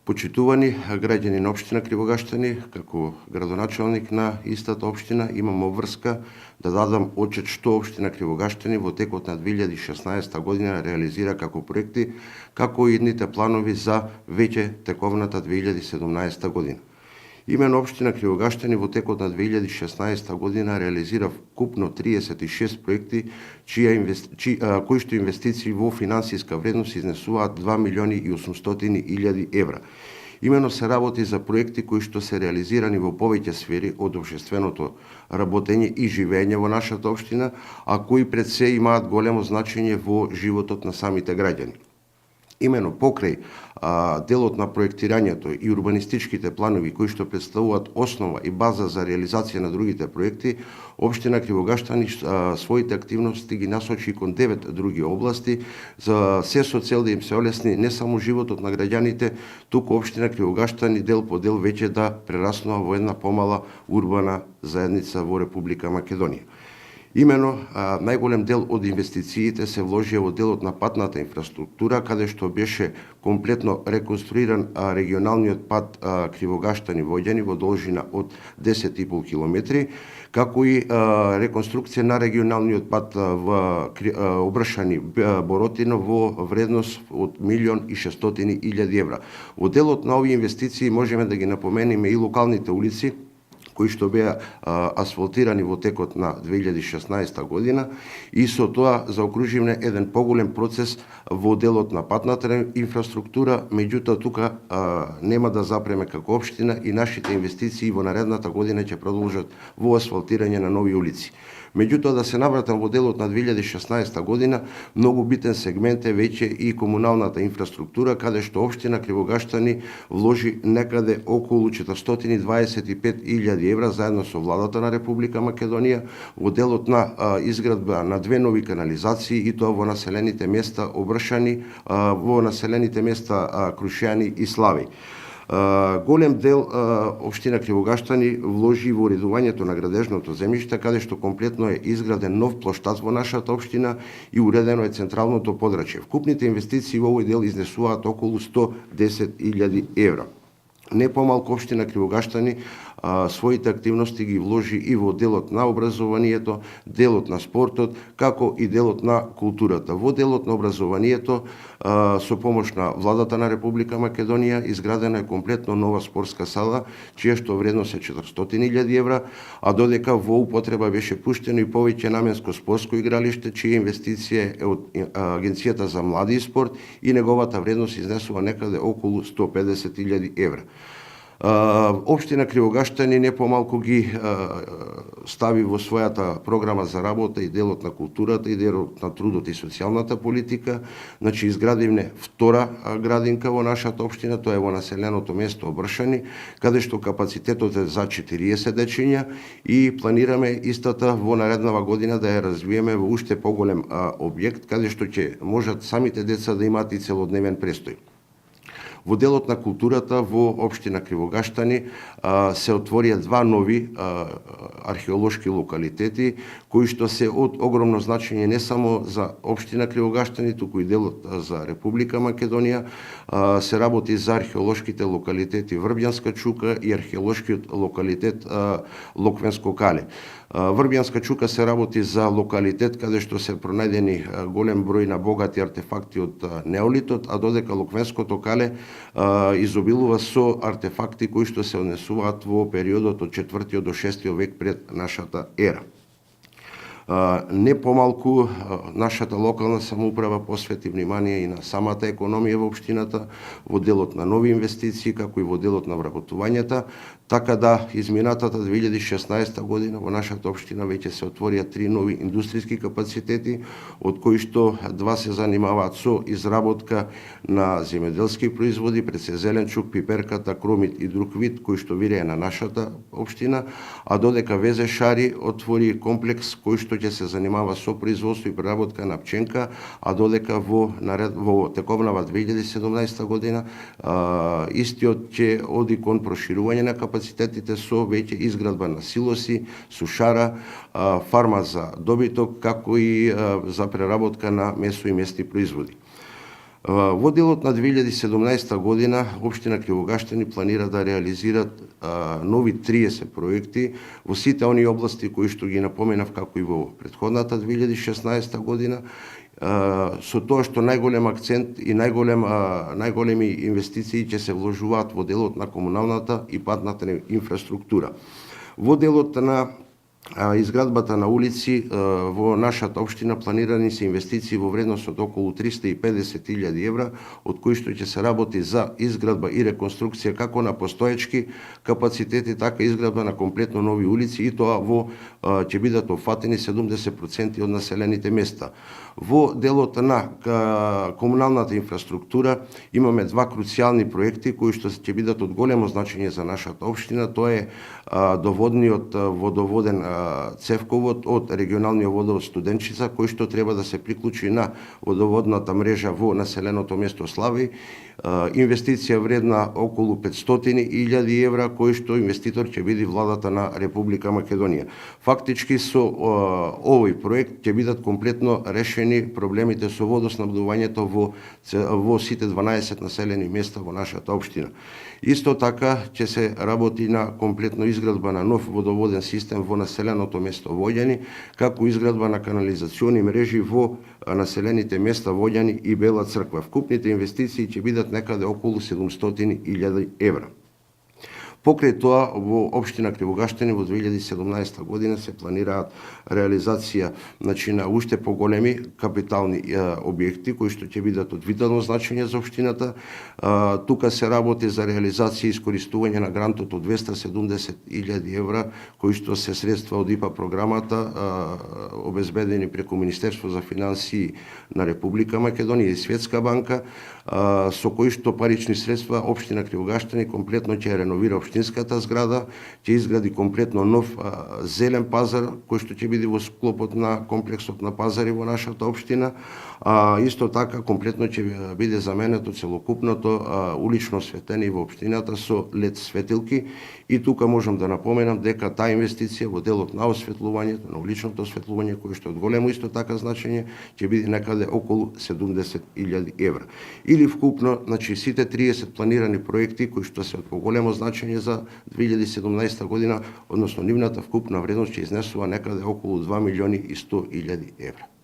Почитувани граѓани на општина Кривогаштани, како градоначалник на истата општина, имам обврска да дадам отчет што општина Кривогаштани во текот на 2016 година реализира како проекти, како и едните планови за веќе тековната 2017 година. Имено општина Кривогаштани во текот на 2016 година реализира вкупно 36 проекти, кои што инвестиции во финансиска вредност изнесуваат 2 милиони и 800 илјади евра. Имено се работи за проекти кои што се реализирани во повеќе сфери од општественото работење и живење во нашата општина, а кои пред се имаат големо значење во животот на самите граѓани. Имено покрај делот на проектирањето и урбанистичките планови кои што представуваат основа и база за реализација на другите проекти, општина Кривогаштани своите активности ги насочи кон 9 други области, за се со цел да им се олесни не само животот на граѓаните, туку општина Кривогаштани дел по дел веќе да прераснува во една помала урбана заедница во Република Македонија. Имено, најголем дел од инвестициите се вложија во делот на патната инфраструктура, каде што беше комплетно реконструиран регионалниот пат Кривогаштани-Воѓани во должина од 10,5 километри, како и реконструкција на регионалниот пат во Обршани-Боротино во вредност од 1.600.000 евра. Во делот на овие инвестиции можеме да ги напомениме и локалните улици, кои што беа асфалтирани во текот на 2016 година и со тоа заокруживме еден поголем процес во делот на патната инфраструктура, меѓутоа тука нема да запреме како општина и нашите инвестиции во наредната година ќе продолжат во асфалтирање на нови улици. Меѓутоа, да се навратам во делот на 2016 година, многу битен сегмент е веќе и комуналната инфраструктура, каде што општина Кривогаштани вложи некаде околу 425.000 евра заедно со владата на Република Македонија во делот на изградба на 2 нови канализации и тоа во населените места Обршани, во населените места Крушјани и Слави. Голем дел општина Кривогаштани вложи во уредувањето на градежното земјиште, каде што комплетно е изграден нов плоштад во нашата општина и уредено е централното подрачје. Вкупните инвестиции во овој дел изнесуваат околу 110.000 евра. Не помалку општина Кривогаштани своите активности ги вложи и во делот на образованието, делот на спортот, како и делот на културата. Во делот на образованието, со помош на владата на Република Македонија, изградена е комплетно нова спортска сала, чија што вредност е 400.000 евра, а додека во употреба беше пуштено и повеќе наменско спортско игралиште, чија инвестиција е од Агенцијата за млади и спорт и неговата вредност изнесува некаде околу 150.000 евра. Општина Кривогаштани не помалку ги стави во својата програма за работа и делот на културата и делот на трудот и социјалната политика. Значи, изградивме втора градинка во нашата општина, тоа е во населеното место Обршани, каде што капацитетот е за 40 дечиња и планираме истата во нареднава година да ја развиеме во уште поголем објект, каде што ќе можат самите деца да имаат и целодневен престој. Во делот на културата во општина Кривогаштани се отворија 2 нови археолошки локалитети, кои што се од огромно значење не само за општина Кривогаштани, туку и делот за Република Македонија. Се работи за археолошките локалитети Врбјанска чука и археолошкиот локалитет Локвенско кале. Врбјанска чука се работи за локалитет каде што се пронајдени голем број на богати артефакти од неолитот, а додека Локвенското кале изобилува со артефакти кои што се однесуваат во периодот од 4 до 6 век пред нашата ера. Не помалку нашата локална самоуправа посвети внимание и на самата економија во општината, во делот на нови инвестиции, како и во делот на вработувањата, така да изминатата 2016 година во нашата општина веќе се отворија 3 нови индустријски капацитети, од кои што 2 се занимаваат со изработка на земјоделски производи, пред се зеленчук, пиперката, кромит и друг вид, кои што вирее на нашата општина, а додека ВЗ Шари отвори комплекс кој што ќе се занимава со производство и преработка на пченка, а додека во тековнава 2017 година истиот ќе оди кон проширување на капацитетите со веќе изградба на силоси, сушара, фарма за добиток, како и за преработка на месо и месни производи. Во делот на 2017 година општина Кривогаштани планира да реализираат нови 30 проекти во сите они области кои што ги напоменав, како и во претходната 2016 година, со тоа што најголем акцент и најголеми инвестиции ќе се вложуваат во делот на комуналната и патната инфраструктура. Во делот на изградбата на улици во нашата општина планирани се инвестиции во вредност од околу 350.000 евра, од кои што ќе се работи за изградба и реконструкција како на постоечки капацитети, така и изградба на комплетно нови улици, и тоа ќе бидат опфатени 70% од населените места. Во делот на комуналната инфраструктура имаме два круцијални проекти кои што ќе бидат од големо значење за нашата општина. Тоа е доводниот водоводен цевковод од регионалниот водовод Студенчица, кој што треба да се приклучи на водоводната мрежа во населеното место Слави. Инвестиција вредна околу 500.000 евра, кој што инвеститор ќе биде владата на Република Македонија. Фактички со овој проект ќе бидат комплетно решени проблемите со водоснабдувањето во сите 12 населени места во нашата општина. Исто така ќе се работи на комплетно изградба на нов водоводен систем во населеното место Воѓани, како изградба на канализациони мрежи во населените места Воѓани и Бела Црква. Вкупните инвестиции ќе бидат некаде околу 700.000 евра. Покрај тоа, во општина Кривогаштани во 2017 година се планираат реализација на уште поголеми капитални објекти кои што ќе бидат од витално значење за општината. Тука се работи за реализација и искористување на грантот од 270.000 евра, кои што се средства од ИПА програмата обезбедени преку Министерство за финансии на Република Македонија и Светска банка, со кои што парични средства општина Кривогаштани комплетно ќе реновира општинската зграда, ќе изгради комплетно нов зелен пазар кој што ќе биде во склопот на комплексот на пазари во нашата општина. Исто така комплетно ќе биде заменето целокупното улично осветление во општината со LED светилки, и тука можам да напоменам дека таа инвестиција во делот на осветлувањето, на уличното осветлување, кој што е од големо исто така значење, ќе биде некаде околу 70.000 евра. Или вкупно, сите 30 планирани проекти кои што се од поголемо значење за 2017 година, односно нивната вкупна вредност ќе изнесува некаде околу 2.100.000 евра.